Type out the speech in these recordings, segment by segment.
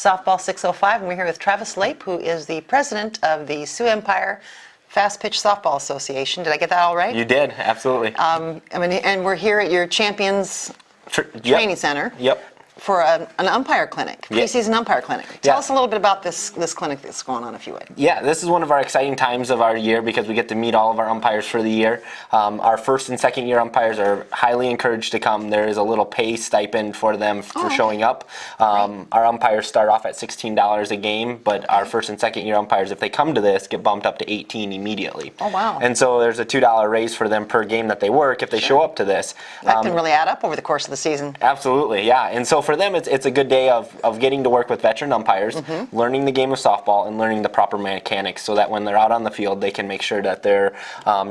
Softball 605, and we're here with Travis Lape, who is the president of the Sioux Umpire Fastpitch Softball Association. Did I get that all right? You did, absolutely. And we're here at your Champions Training Center. Yep. For an umpire clinic, preseason umpire clinic. Tell us a little bit about this clinic that's going on, if you would. Yeah, this is one of our exciting times of our year because we get to meet all of our umpires for the year. Our first and second year umpires are highly encouraged to come. There is a little pay stipend for them for showing up. Our umpires start off at $16 a game, but our first and second year umpires, if they come to this, get bumped up to $18 immediately. Oh, wow. And so there's a $2 raise for them per game that they work if they show up to this. That can really add up over the course of the season. Absolutely, yeah. And so for them, it's a good day of getting to work with veteran umpires, learning the game of softball, and learning the proper mechanics so that when they're out on the field, they can make sure that they're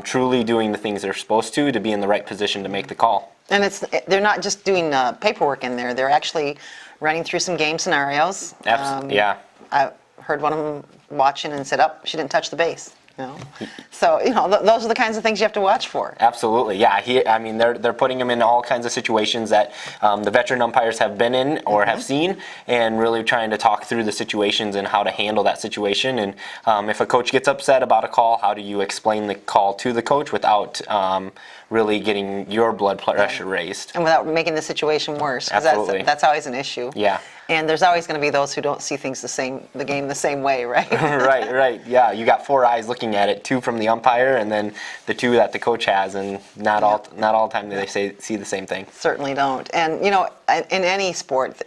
truly doing the things they're supposed to be in the right position to make the call. And they're not just doing paperwork in there. They're actually running through some game scenarios. Yeah. I heard one of them watching and said, "Oh, she didn't touch the base." So those are the kinds of things you have to watch for. Absolutely, yeah. They're putting him in all kinds of situations that the veteran umpires have been in or have seen, and really trying to talk through the situations and how to handle that situation. And if a coach gets upset about a call, how do you explain the call to the coach without really getting your blood pressure raised, and without making the situation worse? Absolutely, that's always an issue. Yeah. And there's always going to be those who don't see things the game the same way, right? Right. Yeah, you got four eyes looking at it, two from the umpire, and then the two that the coach has, and not all the time do they see the same thing. Certainly don't. And in any sport,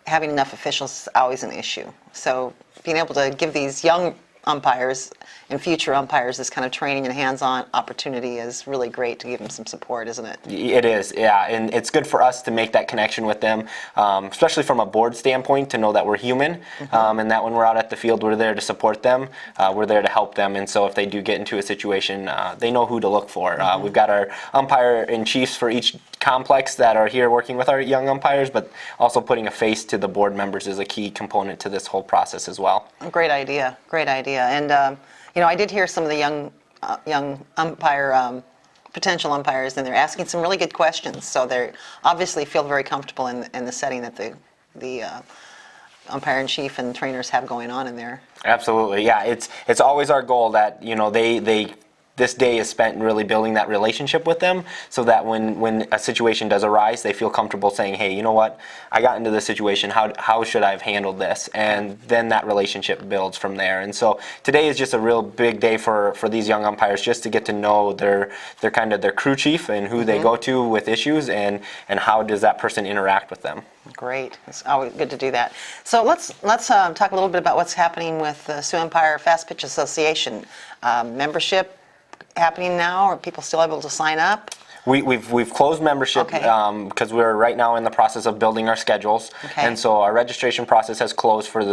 having enough officials is always an issue. So being able to give these young umpires and future umpires this kind of training and hands-on opportunity is really great to give them some support, isn't it? It is, yeah, and it's good for us to make that connection with them, especially from a board standpoint, to know that we're human, and that when we're out at the field, we're there to support them, we're there to help them, and so if they do get into a situation, they know who to look for. We've got our umpire-in-chiefs for each complex that are here working with our young umpires, but also putting a face to the board members is a key component to this whole process as well. Great idea, and I did hear some of the young umpire potential umpires, and they're asking some really good questions. So they obviously feel very comfortable in the setting that the umpire-in-chief and trainers have going on in there. Absolutely, yeah. It's always our goal that this day is spent really building that relationship with them, so that when a situation does arise, they feel comfortable saying, "Hey, you know what? I got into this situation. How should I have handled this?" And then that relationship builds from there. And so today is just a real big day for these young umpires, just to get to know their crew chief and who they go to with issues, and how does that person interact with them. Great. It's always good to do that. So let's talk a little bit about what's happening with the Sioux Umpire Fastpitch Association. Membership happening now? Are people still able to sign up? We've closed membership because we're right now in the process of building our schedules, and so our registration process has closed for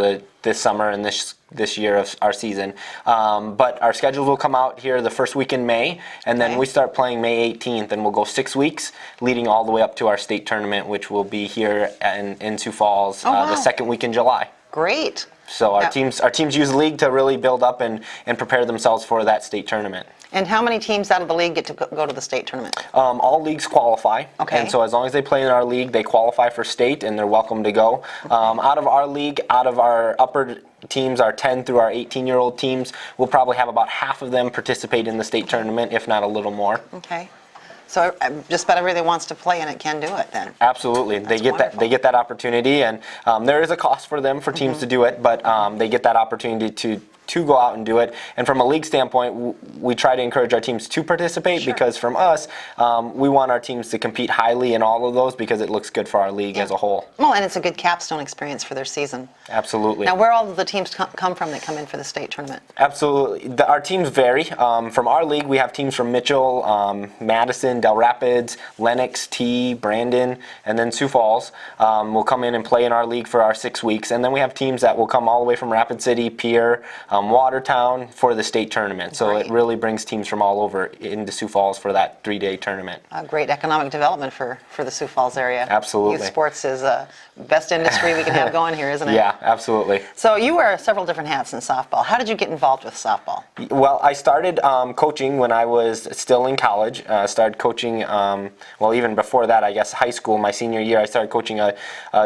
this summer and this year of our season. But our schedules will come out here the first week in May, and then we start playing May 18th, and we'll go 6 weeks, leading all the way up to our state tournament, which will be here in Sioux Falls the second week in July. Great. So our teams use the league to really build up and prepare themselves for that state tournament. And how many teams out of the league get to go to the state tournament? All leagues qualify. Okay. And so as long as they play in our league, they qualify for state, and they're welcome to go. Out of our league, out of our upper teams, our 10 through our 18-year-old teams, we'll probably have about half of them participate in the state tournament, if not a little more. Okay. So just about everybody that wants to play in it can do it then. Absolutely. They get that opportunity, and there is a cost for them for teams to do it, but they get that opportunity to go out and do it. And from a league standpoint, we try to encourage our teams to participate, because from us, we want our teams to compete highly in all of those, because it looks good for our league as a whole. Well, and it's a good capstone experience for their season. Absolutely. Now, where all of the teams come from that come in for the state tournament? Absolutely. Our teams vary. From our league, we have teams from Mitchell, Madison, Del Rapids, Lenox, T, Brandon, and then Sioux Falls will come in and play in our league for our 6 weeks. And then we have teams that will come all the way from Rapid City, Pierre, Watertown for the state tournament. So Great. it really brings teams from all over into Sioux Falls for that 3-day tournament. Great economic development for the Sioux Falls area. Absolutely. Youth sports is best industry we can have going here, isn't it? Yeah, absolutely. So you wear several different hats in softball. How did you get involved with softball? Well, I started coaching when I was still in college. Started coaching, well, even before that, I guess high school, my senior year, I started coaching a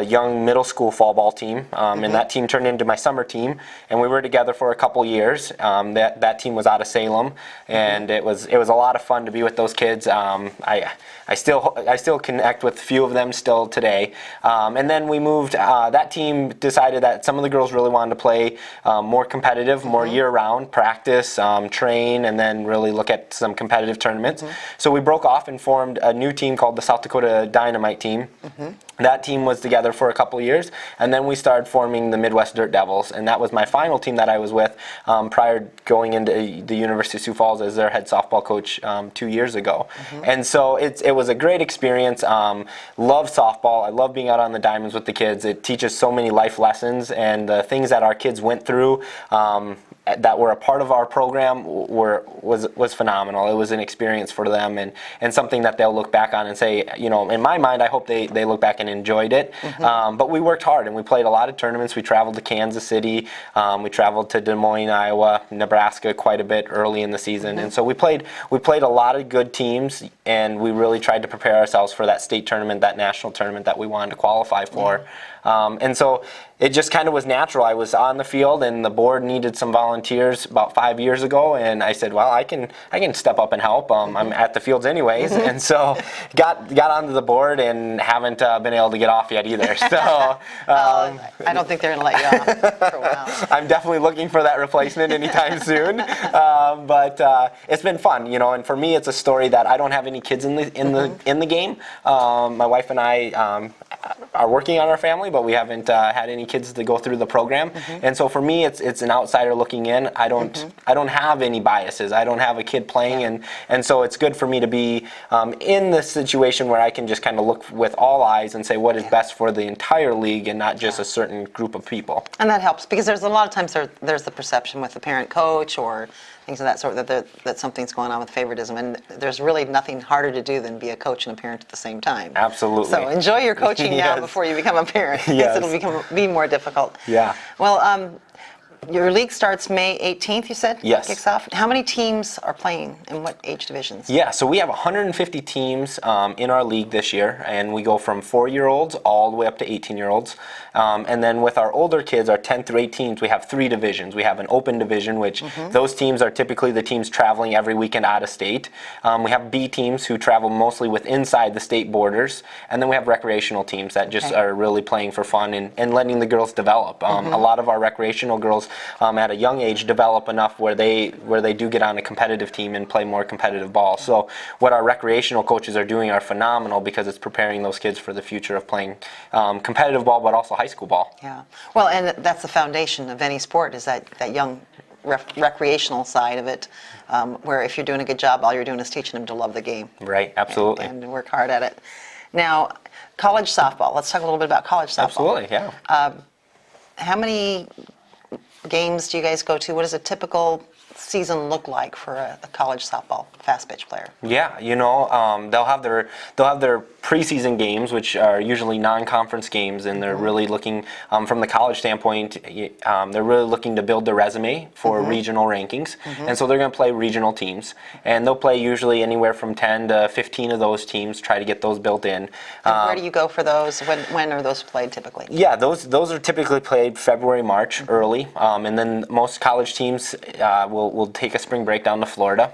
young middle school fall ball team. And that team turned into my summer team. And we were together for a couple years. That team was out of Salem. And it was a lot of fun to be with those kids. I still connect with a few of them still today. And then we moved, that team decided that some of the girls really wanted to play more competitive, more year-round, practice, train, and then really look at some competitive tournaments. So we broke off and formed a new team called the South Dakota Dynamite team. That team was together for a couple years, and then we started forming the Midwest Dirt Devils, and that was my final team that I was with prior going into the University of Sioux Falls as their head softball coach 2 years ago. And so it was a great experience. Love softball. I love being out on the diamonds with the kids. It teaches so many life lessons, and the things that our kids went through that were a part of our program was phenomenal. It was an experience for them, and something that they'll look back on and say, you know, in my mind, I hope they look back and enjoyed it. But we worked hard, and we played a lot of tournaments. We traveled to Kansas City, we traveled to Des Moines, Iowa, Nebraska quite a bit early in the season, and so we played a lot of good teams, and we really tried to prepare ourselves for that state tournament, that national tournament that we wanted to qualify for. And so it just kind of was natural. I was on the field, and the board needed some volunteers about 5 years ago, and I said, well, I can step up and help. I'm at the fields anyways, and so got onto the board and haven't been able to get off yet either. So I don't think they're going to let you off for a while. I'm definitely looking for that replacement anytime soon. But it's been fun, you know. And for me, it's a story that I don't have any kids in the game. My wife and I are working on our family, but we haven't had any kids to go through the program. And so for me, it's an outsider looking in. I don't have any biases. I don't have a kid playing, and so it's good for me to be in this situation where I can just kind of look with all eyes and say what is best for the entire league and not just a certain group of people. And that helps, because there's a lot of times there's the perception with the parent coach or things of that sort that something's going on with favoritism, and there's really nothing harder to do than be a coach and a parent at the same time. Absolutely. So enjoy your coaching now Yes. before you become a parent, because Yes. it'll be more difficult. Yeah. Well, your league starts May 18th, you said? Yes. Kicks off. How many teams are playing, in what age divisions? Yeah, so we have 150 teams in our league this year, and we go from 4-year-olds all the way up to 18-year-olds. And then with our older kids, our 10 through 18s, we have 3 divisions. We have an open division, which those teams are typically the teams traveling every weekend out of state. We have B teams who travel mostly inside the state borders. And then we have recreational teams that just are really playing for fun and letting the girls develop. A lot of our recreational girls at a young age develop enough where they do get on a competitive team and play more competitive ball. So what our recreational coaches are doing are phenomenal, because it's preparing those kids for the future of playing competitive ball, but also high school ball. Yeah. Well, and that's the foundation of any sport, is that young recreational side of it, where if you're doing a good job, all you're doing is teaching them to love the game. Right, absolutely. And work hard at it. Now, college softball. Let's talk a little bit about college softball. Absolutely, yeah. How many games do you guys go to? What does a typical season look like for a college softball Fastpitch player? Yeah, you know, they'll have their preseason games, which are usually non-conference games, and they're really looking, from the college standpoint, they're really looking to build their resume for regional rankings, and so they're going to play regional teams, and they'll play usually anywhere from 10 to 15 of those teams, try to get those built in. And where do you go for those? When are those played typically? Yeah, those are typically played February, March, early, and then most college teams will take a spring break down to Florida,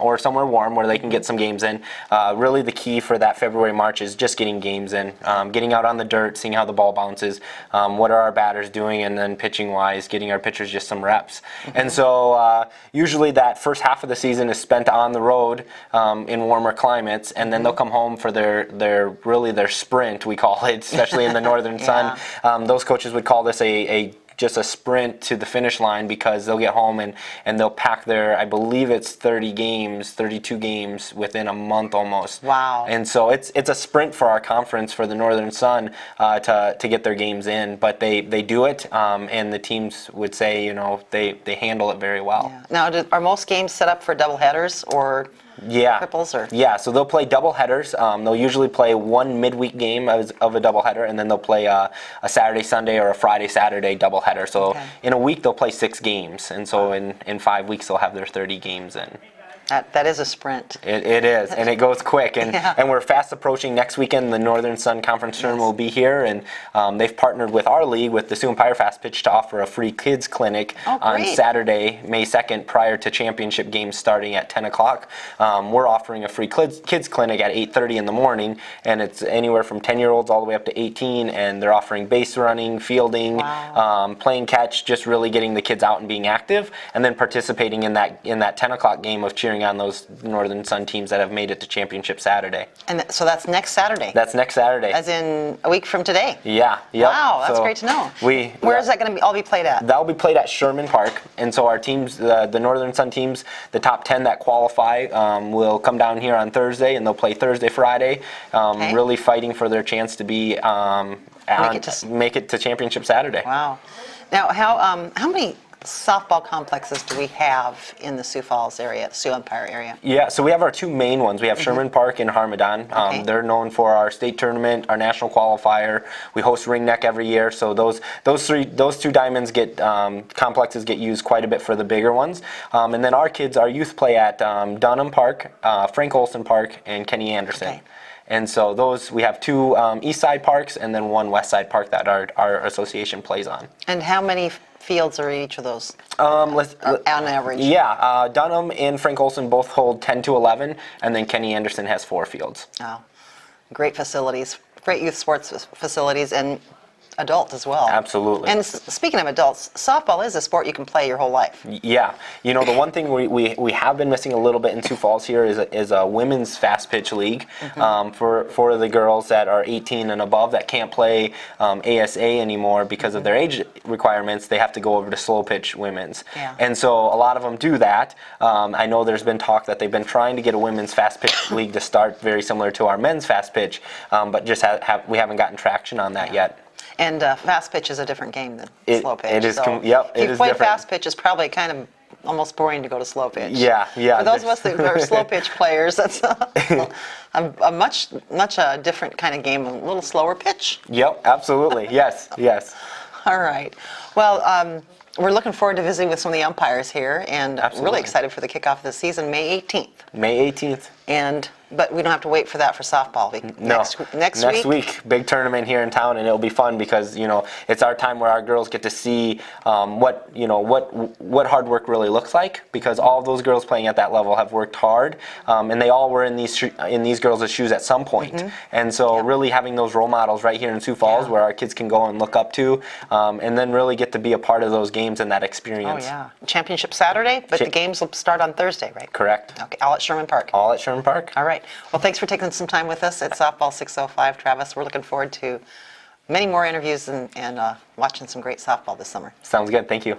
or somewhere warm where they can get some games in. Really the key for that February, March is just getting games in, getting out on the dirt, seeing how the ball bounces, what are our batters doing, and then pitching wise, getting our pitchers just some reps. And so usually that first half of the season is spent on the road in warmer climates, and then they'll come home for their sprint, we call it, especially in the northern sun. Those coaches would call this a just a sprint to the finish line because they'll get home and they'll pack their, I believe it's 32 games within a month almost. Wow. And so it's a sprint for our conference, for the Northern Sun, to get their games in, but they do it, and the teams would say, they handle it very well. Yeah. Now, are most games set up for double headers or triples? Or? Yeah, so they'll play double headers. They'll usually play one midweek game of a double header, and then they'll play a Saturday, Sunday, or a Friday, Saturday double header. So in a week, they'll play 6 games, and so in 5 weeks, they'll have their 30 games in. That is a sprint. It is, and it goes quick, and we're fast approaching next weekend. The Northern Sun Conference Tournament will be here, and they've partnered with our league, with the Sioux Umpire Fastpitch, to offer a free kids clinic on Saturday, May 2nd, prior to championship games starting at 10 o'clock. We're offering a free kids clinic at 8:30 in the morning, and it's anywhere from 10-year-olds all the way up to 18, and they're offering base running, fielding, playing catch, just really getting the kids out and being active, and then participating in that 10 o'clock game of cheering on those Northern Sun teams that have made it to championship Saturday. And so that's next Saturday? That's next Saturday. As in a week from today? Yeah. Yep. Wow, that's great to know. Where is that going to all be played at? That'll be played at Sherman Park, and so our teams, the Northern Sun teams, the top 10 that qualify, will come down here on Thursday, and they'll play Thursday, Friday, really fighting for their chance to be make it to championship Saturday. Wow. Now, how many softball complexes do we have in the Sioux Falls area, Sioux Umpire area? Yeah, so we have our 2 main ones. We have Sherman Park and Harmadan. They're known for our state tournament, our national qualifier. We host Ring Neck every year, so those 2 diamonds complexes get used quite a bit for the bigger ones. And then our youth play at Dunham Park, Frank Olson Park, and Kenny Anderson. Okay. And so we have 2 east side parks and then 1 west side park that our association plays on. And how many fields are each of those on average? Yeah, Dunham and Frank Olson both hold 10 to 11, and then Kenny Anderson has 4 fields. Oh, great facilities, great youth sports facilities, and adult as well. Absolutely. And speaking of adults, softball is a sport you can play your whole life. Yeah. The one thing we have been missing a little bit in Sioux Falls here is a women's fast pitch league for the girls that are 18 and above that can't play ASA anymore because of their age requirements. They have to go over to slow pitch women's. Yeah. And so a lot of them do that. I know there's been talk that they've been trying to get a women's fast pitch league to start very similar to our men's fast pitch, but just we haven't gotten traction on that yet. And fast pitch is a different game than slow pitch. It is, so yep, it is different. If you play fast pitch, it's probably kind of almost boring to go to slow pitch. Yeah. For those of us that are slow pitch players, that's a much different kind of game, a little slower pitch. Yep, absolutely. Yes. All right. Well, we're looking forward to visiting with some of the umpires here, and really excited for the kickoff of the season, May 18th. May 18th. But we don't have to wait for that for softball. Next week, big tournament here in town, and it'll be fun because it's our time where our girls get to see what hard work really looks like, because all of those girls playing at that level have worked hard, and they all were in these girls' shoes at some point. And so really having those role models right here in Sioux Falls where our kids can go and look up to, and then really get to be a part of those games and that experience. Oh yeah, championship Saturday, but the games will start on Thursday, right? Correct. Okay, all at Sherman Park. All at Sherman Park. All right. Well, thanks for taking some time with us at Softball 605, Travis. We're looking forward to many more interviews and watching some great softball this summer. Sounds good. Thank you.